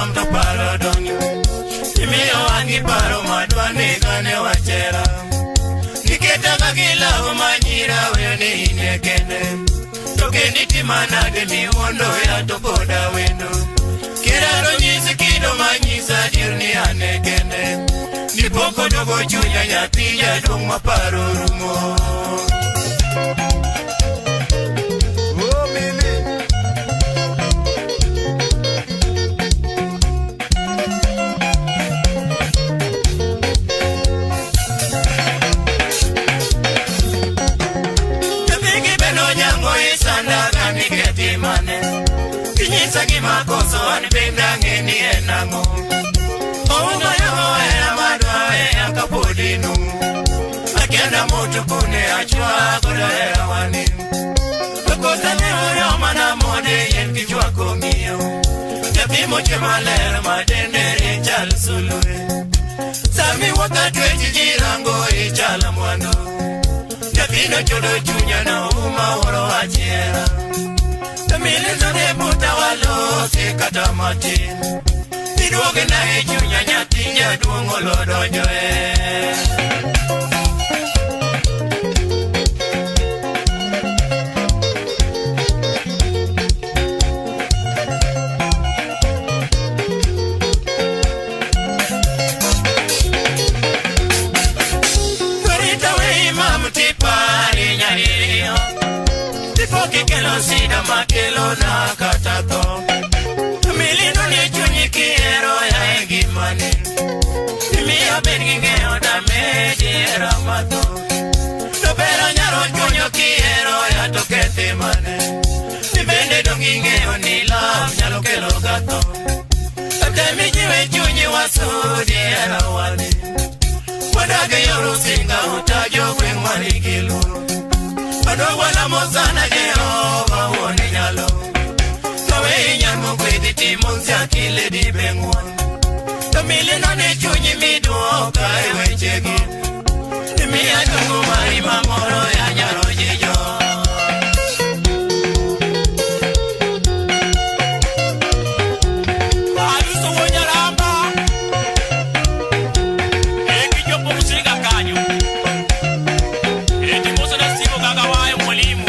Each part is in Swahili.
mam to paro donyo. Imiyo wangi paro madwane gane wachera. Niketa kakila umanyira wene inekende. Tokendi timana de mi wondo ya tokoda wendo. Kiraro nyisi kido manyisa dirni anekende. Nipoko dogo chunya nyatija dong maparo rumo. Sagi makoso anipenda ngeni enango. Ounga yango ena madwa ea kapodinu. Akienda moto kune achua koda ea wani. Kokosa neoyo mana mode yen kichwa komio. Yapimo chemalera madendere chal sulue. Sami wakatwe chijirango ichala mwando. Yapino chodo chunya na uma oro achiera. Milizo de puta walo se kata matin. Iduoge na echunya nyatinja duongo lodonyo Kurita wei mamutipari nyariyo. Tifoki kelo sida makelo na katato. Milino ni chunyi kiero ya egimani. Mimiya benginge odameji era mato. Topero nyaro chunyo kiero ya tokete mane. Nibende donginge onila nyalo kelo gato. Atemi jiwe chunyi wasudi era wali. Wadage yoru singa utajo kwen marigiluru. Adogwa na mozana Jehova wone nyalo. Kawe inyamu kwedi timunzi akile di bengwa. Kamili nane chunyi miduoka ewe chegi. Nimi adungu mari mamoro ya nyaro jijo. Aluso wonyaramba. Eki jopo musinga kanyo. Eti mosa na sigo kagawayo mwalimu.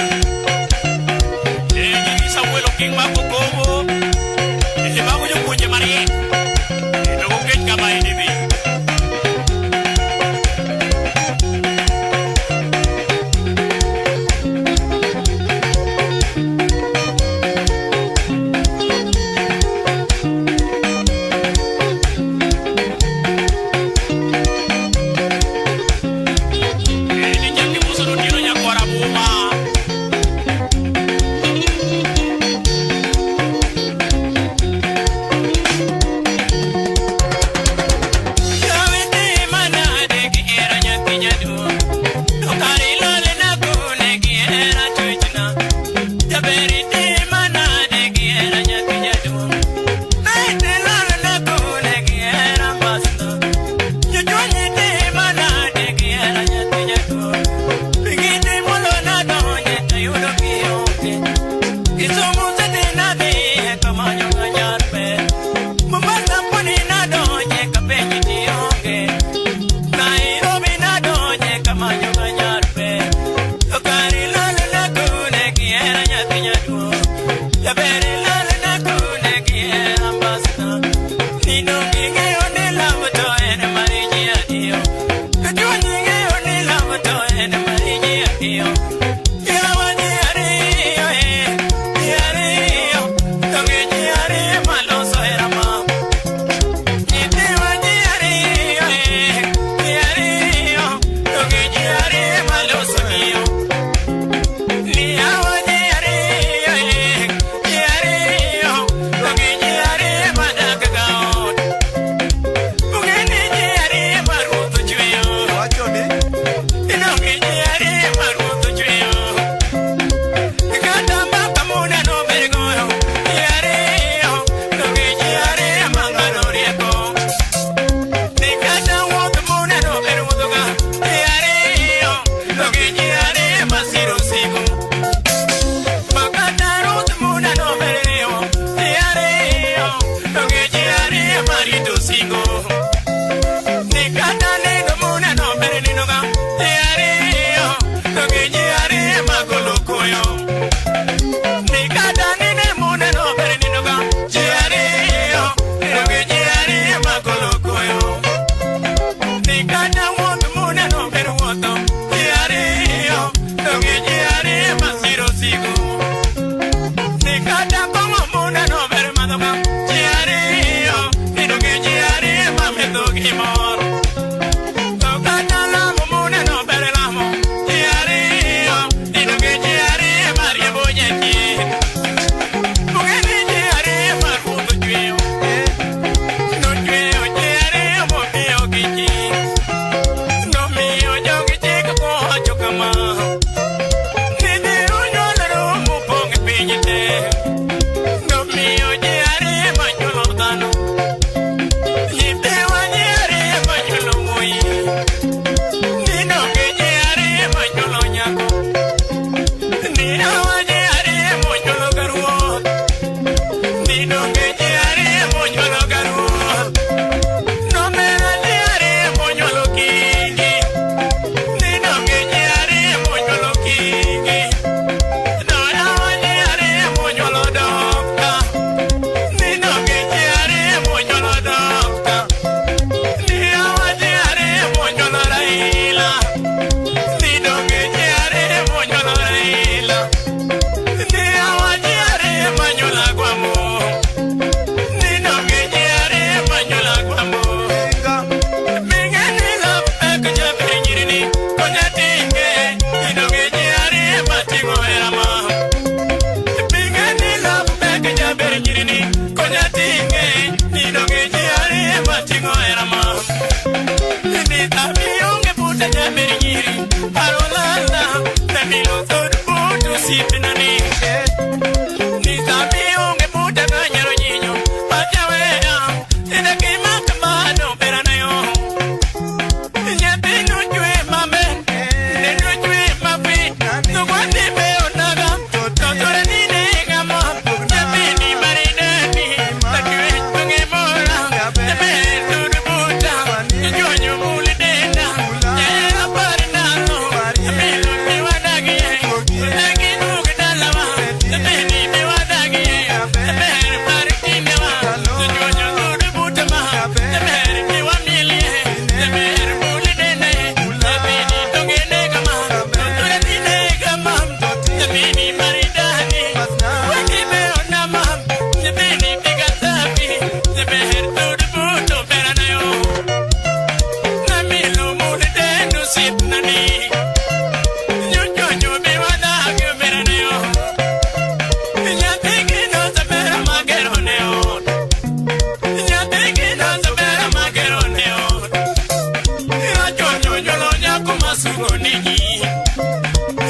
masungo nini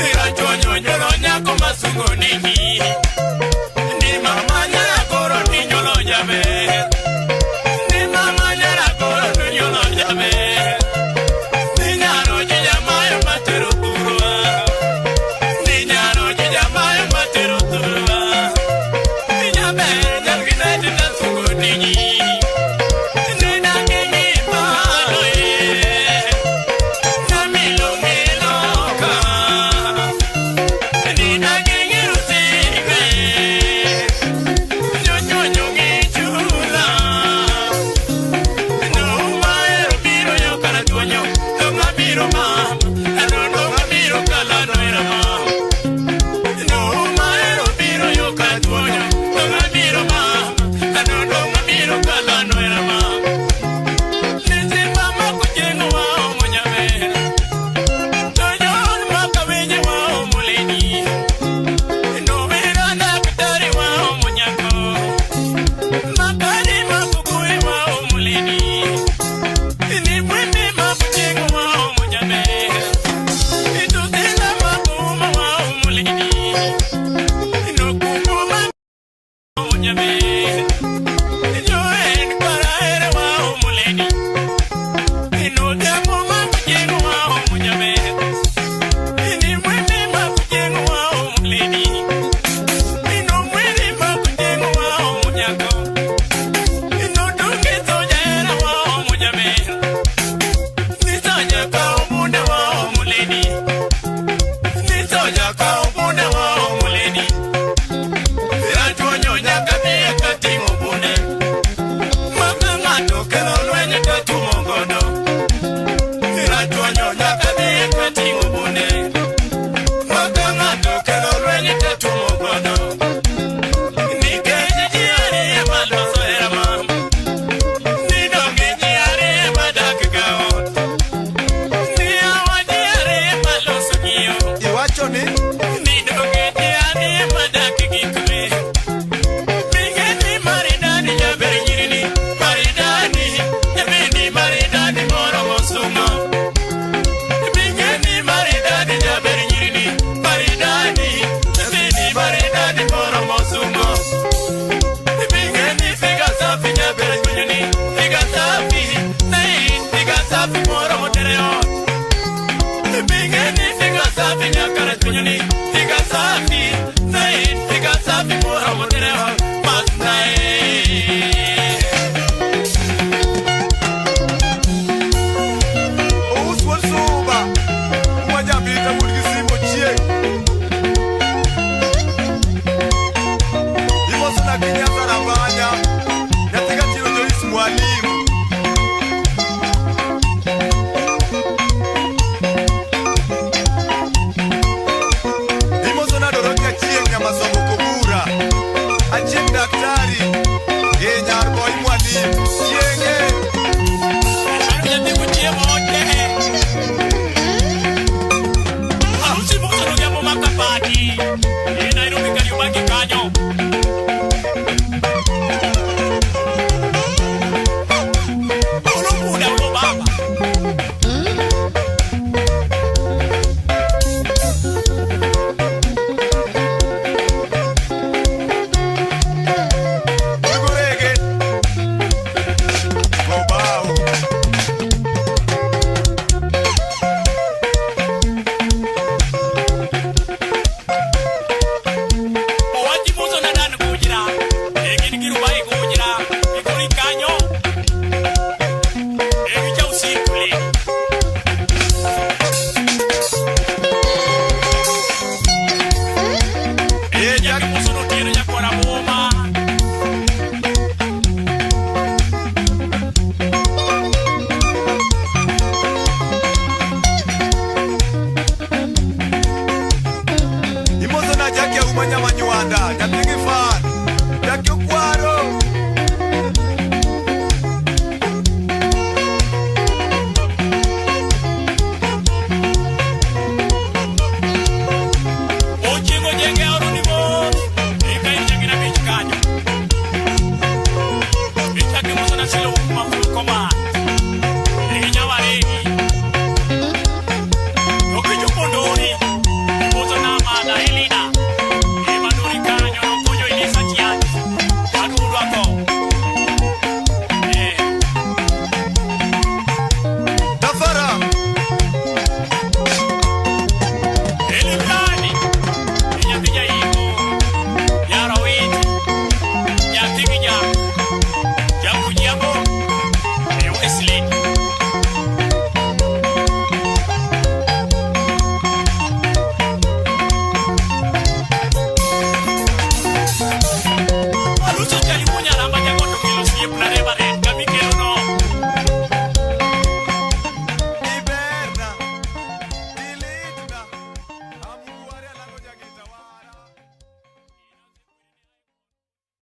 ira chonyo nyolo nyako masungo nini ni mama nyara koro ni nyolo jabe ni mama nyara koro ni nyolo jabe ni nyaro jija mayo matero turwa ni nyaro jija mayo matero turwa ni nyabe nyalgina dina sungo nini Kinyasa na